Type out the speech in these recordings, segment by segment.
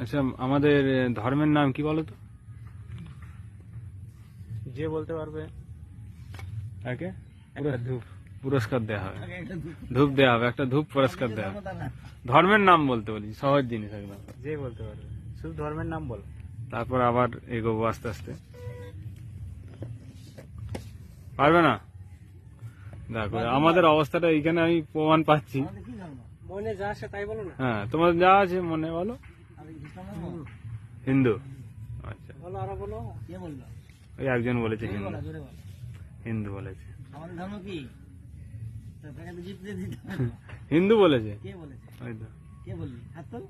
আচ্ছা, আমাদের ধর্মের নাম কি বলো তো? যে বলতে পারবে তাকে একটা ধূপ। পুরস্কার দেওয়া হবে, ধূপ দেওয়া হবে, একটা ধূপ পুরস্কার দেওয়া হবে। ধর্মের নাম বলতে বলি, সহজ জিনিস একদম। যে বলতে পারবে, শুধু ধর্মের নাম বল। তারপর আবার এগোবো আস্তে আস্তে। পারবে না? দেখো আমাদের অবস্থাটা এইখানে আমি প্রমাণ পাচ্ছি। মনে যা আসে তাই বলো না। হ্যাঁ, তোমার যা আছে মনে বলো। হিন্দু। আচ্ছা, বলো, আরো বলো। কে বললো? ওই একজন বলেছে হিন্দু, হিন্দু বলেছে। আমাদের ধর্ম কি? হিন্দু বলেছে। কে বলেছে? ওই তো। কে বললি? হাত তোল।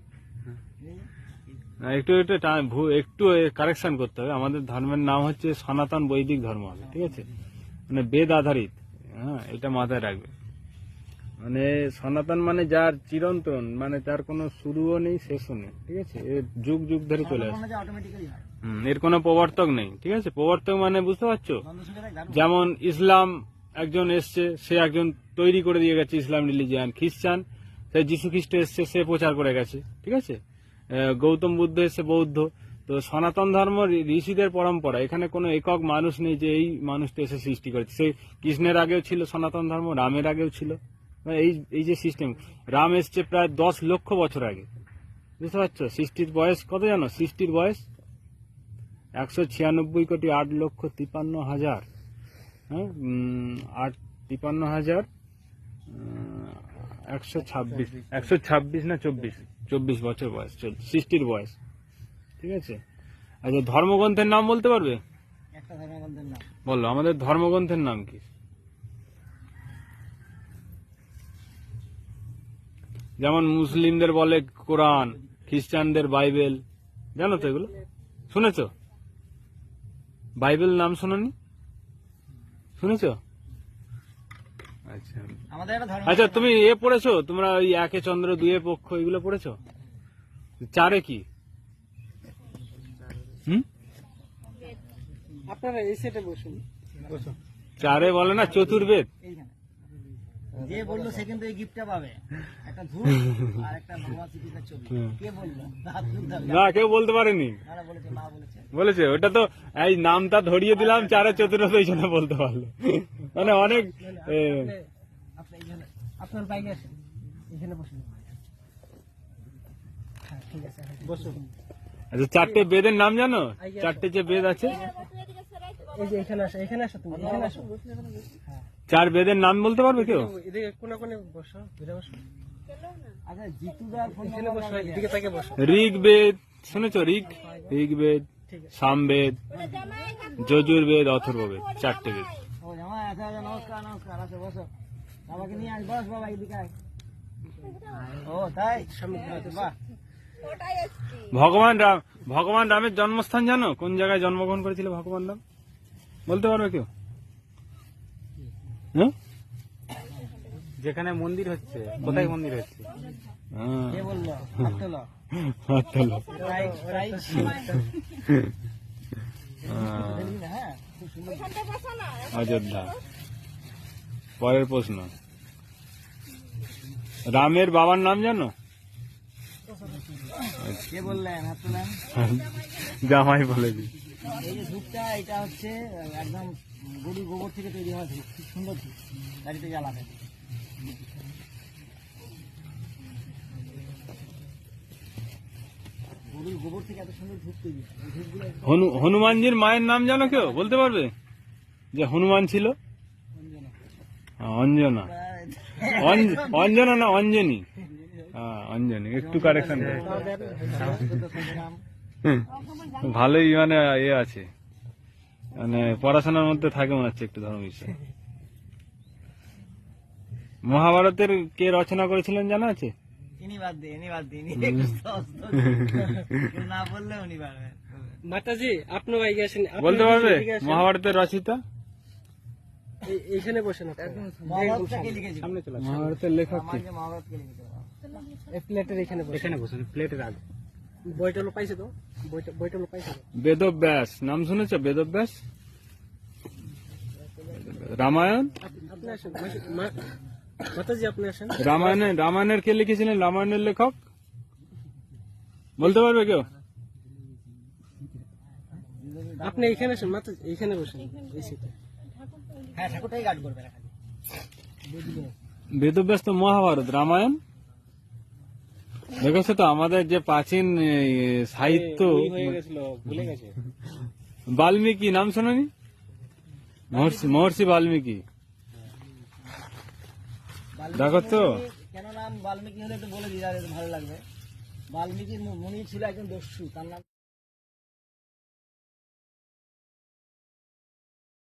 না, একটু একটু কারেকশন করতে হবে। আমাদের ধর্মের নাম হচ্ছে সনাতন বৈদিক ধর্ম হবে, ঠিক আছে? মানে বেদ আধারিত। হ্যাঁ, এটা মাথায় রাখবে। মানে সনাতন মানে যার চিরন্তন, মানে তার কোনো শুরুও নেই শেষও নেই, ঠিক আছে? এর যুগ যুগ ধরে চলে আসে। এর কোনো প্রবর্তক নেই, ঠিক আছে? প্রবর্তক মানে বুঝতে পারছো? যেমন ইসলাম একজন এসছে, সে একজন তৈরি করে দিয়ে গেছে ইসলাম রিলিজিয়ান। খ্রিস্টান, সে যীশু খ্রিস্ট এসছে, সে প্রচার করে গেছে, ঠিক আছে? গৌতম বুদ্ধ এসছে, বৌদ্ধ। তো সনাতন ধর্ম ঋষিদের পরম্পরা, এখানে কোনো একক মানুষ নেই যে এই মানুষটা এসে সৃষ্টি করেছে। সেই কৃষ্ণের আগেও ছিল সনাতন ধর্ম, রামের আগেও ছিল। এই যে সিস্টেম, রাম এসছে প্রায় 10 লক্ষ বছর আগে, বুঝতে পারছো? সৃষ্টির বয়স কত জানো? সৃষ্টির বয়স 196,08,53,000। হ্যাঁ, 53,000, 126 না 24 বছর বয়স সৃষ্টির বয়স, ঠিক আছে? আচ্ছা, ধর্মগ্রন্থের নাম বলতে পারবে? একটা ধর্মগ্রন্থের নাম বললো, আমাদের ধর্মগ্রন্থের নাম কি? যেমন মুসলিমদের বলে কোরআন, খ্রিস্টানদের বাইবেল, জানো তো এগুলো? শুনেছো? বাইবেল নাম শোনোনি? শুনেছো? আচ্ছা, আমাদের একটা ধর্ম। আচ্ছা, তুমি পড়েছো? তোমরা ওই একে চন্দ্র, দুয়ে পক্ষ, এগুলো পড়েছো? চারে কি? আপনারা এই সেটে বসুন। চারে বলে না চতুর্বেদ? এইখানে যে বললো সে কিন্তু এই গিফটটা পাবে, একটা ধূপ আর একটা ভগবান শ্রীকৃষ্ণের ছবি। কে বললো? না, কেউ বলতে পারেনি। তারা বলেছে, মা বলেছে। বলেছে ওটা তো এই নামটা ধরিয়ে দিলাম, চারে চতুর্থ এই জন্য বলতে পারলো। মানে অনেক আপনার বাইকে আসেন, এখানে বসুন। হ্যাঁ, ঠিক আছে, বসুন। আচ্ছা, চারটে বেদের নাম জানো? চারটে যে বেদ আছে, এই যে এখানে আসো, এখানে আসো, তুমি এখানে আসো। হ্যাঁ, চার বেদের নাম বলতে পারবে কেউ? এদিকে কোনে কোনে বসো, ঘুরে বসো। আচ্ছা, জিতুদার ফোন এখানে বসো, এদিকে তাকে বসো। ঋগ্বেদ শুনেছো? ঋগ্বেদ, সামবেদ, যজুর্বেদ, অথর্ববেদ, চারটে বেদ। ও জামাই, আচ্ছা আচ্ছা, নমস্কার নমস্কার, আসো বসো। বাবাকে নিয়ে আস, বস বাবা, এদিকে আয়। ও তাই? বাহ। ভগবান রামের জন্মস্থান জানো? কোন জায়গায় জন্মগ্রহণ করেছিল ভগবান রাম? বলতে পারবে কেউ? হ্যাঁ, যেখানে মন্দির হচ্ছে, কোথায় মন্দির হচ্ছে? কে বললো? হাত তোলো। হাত তোলো। হ্যাঁ, অযোধ্যা। পরের প্রশ্ন, রামের বাবার নাম জানো? কে বললেন? হাত তোলেন। জামাই বলে দি। এই যে ধূপটা, এটা হচ্ছে একদম গরুর গোবর থেকে তৈরি হওয়া ধূপ, খুব সুন্দর ধূপ, বাড়িতে জ্বালাবেন। গরুর গোবর থেকে এত সুন্দর ধূপ তৈরি হয়। এই ধূপগুলো হনুমানজির মায়ের নাম জানো কেউ? বলতে পারবে? যে হনুমান ছিল? অঞ্জনা। অঞ্জনা না, অঞ্জনী। অঞ্জনী, একটু কারেকশন। ভালোই মানে আছে, মানে পড়াশোনার মধ্যে থাকে মনে হচ্ছে একটু ধর্ম বিষয়। মহাভারতের কে রচনা করেছিলেন জানা আছে? ইনি বাদ দিয়ে, না বললে উনি পারবেন। মাতাজি, আপনি বাইকে আসেন। বলতে পারবে মহাভারতের রচয়িতা? এইখানে বসেন। মহাভারতের লেখক কি? প্লেটের এখানে বসেন, প্লেটের আগে। বইটা লো পাইছে তো? বইটা লো পাইছে তো? বেদব্যাস নাম শুনেছো? বেদব্যাস, রামায়ণ। আপনি আসেন মাতাজি, আপনি আসেন। রামায়ণের কে লিখেছিলেন? রামায়ণের লেখক বলতে পারবে কেউ? আপনি এখানে মাত্র এইখানে বসেন এই সিটে। হ্যাঁ ঠাকুরটাই গার্ড করবে না খালি। বেদব্যাস তো মহাভারত রামায়ণ দেখেছো তো, আমাদের যে প্রাচীন সাহিত্য ভুলে গেছে। বাল্মীকি নাম শোনি? মহর্ষি বাল্মীকি দেখো তো। কেন নাম বাল্মীকি হলে একটু বলে দিই, ভালো লাগবে। বাল্মীকি মুনি ছিল একজন দস্যু, তার নাম